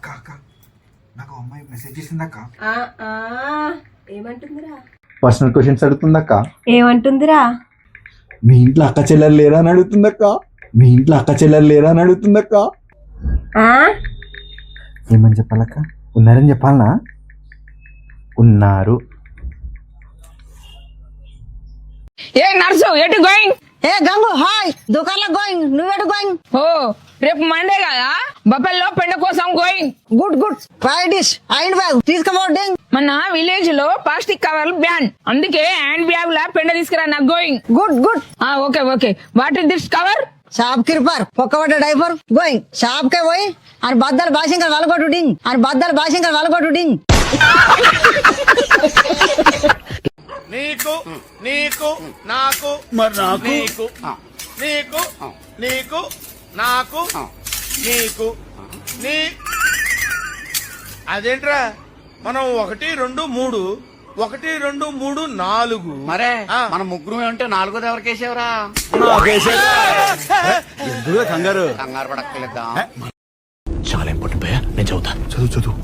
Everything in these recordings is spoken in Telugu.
అక్క అక్క నాకు అమ్మాయి మెసేజ్ చేసింది అక్క. ఏమంటుందిరా? పర్సనల్ క్వశ్చన్స్ అడుగుతుంది అక్క. ఏమంటుందిరా? మీ ఇంట్లో అక్క చెల్లెలు లేరా అని అడుగుతుంది అక్క. మీ ఇంట్లో అక్క చెల్లెలు లేరా అని అడుగుతుంది అక్క. ఏమని చెప్పాలక్క? ఉన్నారని చెప్పాలనా? ఉన్నారు. ఏ నర్సు ఎటు గోయింగ్? ఏ గంగు హాయ్ దుకాణంలో గోయింగ్. నువ్వెటు గోయింగ్? ఓ రేపు మండే కదా, బొబ్బల్లో పెండ కోసం going. Good good fried dish hand bag తీసుకుపోండి. మన విలేజ్ లో ప్లాస్టిక్ కవర్లు బ్యాన్, అందుకే హ్యాండ్ బ్యాగ్ లా పెండ తీసుకురా నాకు going. Good good. Okay okay. What is this cover? Shop కి రిపేర్ పొక్కబడ్డ డైపర్ గోయింగ్. షాప్ కే పోయి అని బద్దలు భాషంగా వలగొట్టు డింగ్. నీకు నీకు నాకు మరి నాకు నీకు నీకు నీకు నాకు నీకు నీ అదేంట్రా మనం 1 2 3 1 2 3 4 మరే మన ముగ్గురు అంటే నాలుగోది ఎవరికేసేవరా? కంగారు కంగారు పడక్కలేదా? చాలా ఇంపార్టెంట్ భయ్యా, నేను చదువుతా. చదువు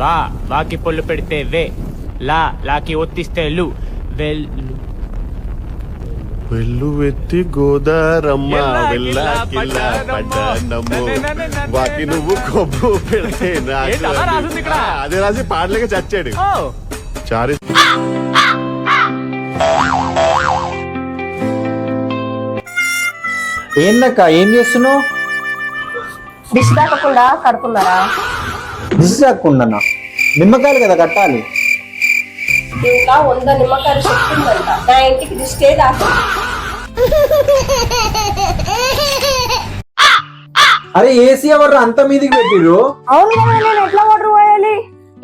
వా వాకి పొల్లు పెడితే వే, లా లాకి ఒత్తిస్తే లు, వెళ్ళు వెత్తి గోదారమ్మ వెళ్ళ పడ్డానమ్ము వాకి నువ్వు కొబ్బు పెడితే అదే రాసి పాటలకి చచ్చాడు. చారి ఏందక్క ఏం చేస్తున్నావు? డిష్ తాకకుండా కడుతున్నారా? దిశ తాకుండా నిమ్మకాయలు కదా కట్టాలి. ఇంకా 100 నిమ్మకాయలు చెప్తుందంట. నా ఇంటికి దిష్టే దాకా. అరే ఏసీ ఎవరు అంత మీదికి పెట్టిరు? అవును కదా, నేను ఎట్లా వాటర్ పోయాలి?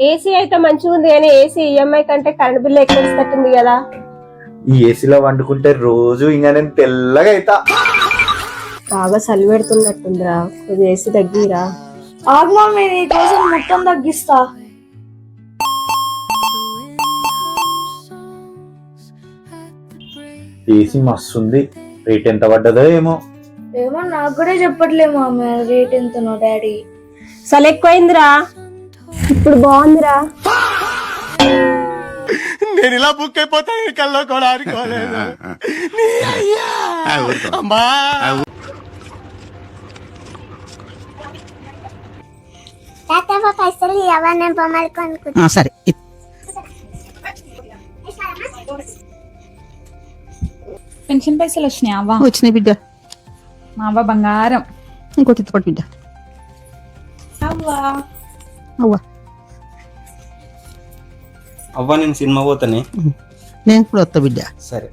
ఏసీ అయితే మంచిగా ఉంది కానీ ఏసీ ఈఎంఐ కంటే కరెంట్ బిల్ ఎక్కువ ఇస్తున్నట్టుంది కదా. ఈ ఏసీలో వండుకుంటే రోజు ఇంకా నేను తెల్లగా అవుతా. బాగా చలి పెడుతున్నట్టుందిరా, కొద్దిగా ఏసీ తగ్గిరా. ఆగ్మా నీ కోసం మొత్తం తగ్గిస్తా. ఏసీ మస్తుంది. రేట్ ఎంత పడ్డదో ఏమో. ఏమో నాకు కూడా చెప్పట్లే మామ రేట్ ఎంతనో డాడీ. చలి ఎక్కువైందిరా. ఇప్పుడు బాగుందిరా. నేను ఇలా బుక్ అయిపోతా కల్లో కూడా ఆడుకోలేదు. అమ్మా పైసలు ఎవరిని బొమ్మలు కొనుక్కుంటా. సరే పెన్షన్ పైసలు వచ్చినాయి అవ్వ? వచ్చినాయి బిడ్డ. మా అవ్వ బంగారం. ఇంకోటి ఎత్తుకోటి బిడ్డ. అవ్వా అవ్వ అవ్వ నేను సినిమా పోతానే. నేను కూడా వస్తా బిడ్డ. సరే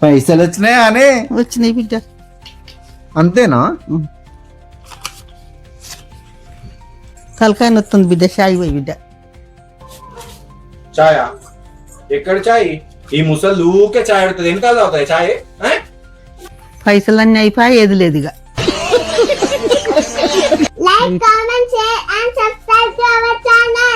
పైసలు వచ్చినాయా అనే? వచ్చినాయి బిడ్డ. అంతేనా? తలకాయ నొత్తుంది బిడ్డ. షాయి పోయి బిడ్డ. చాయా? ఎక్కడ చాయ్? ఈ ముసలు ఊకే చాయ్ ఆడుతుంది. వెనకాల అవుతాయి చాయ్. పైసలన్నీ అయిపోయి ఏది లేదు ఇక. Like comment share and subscribe to our channel.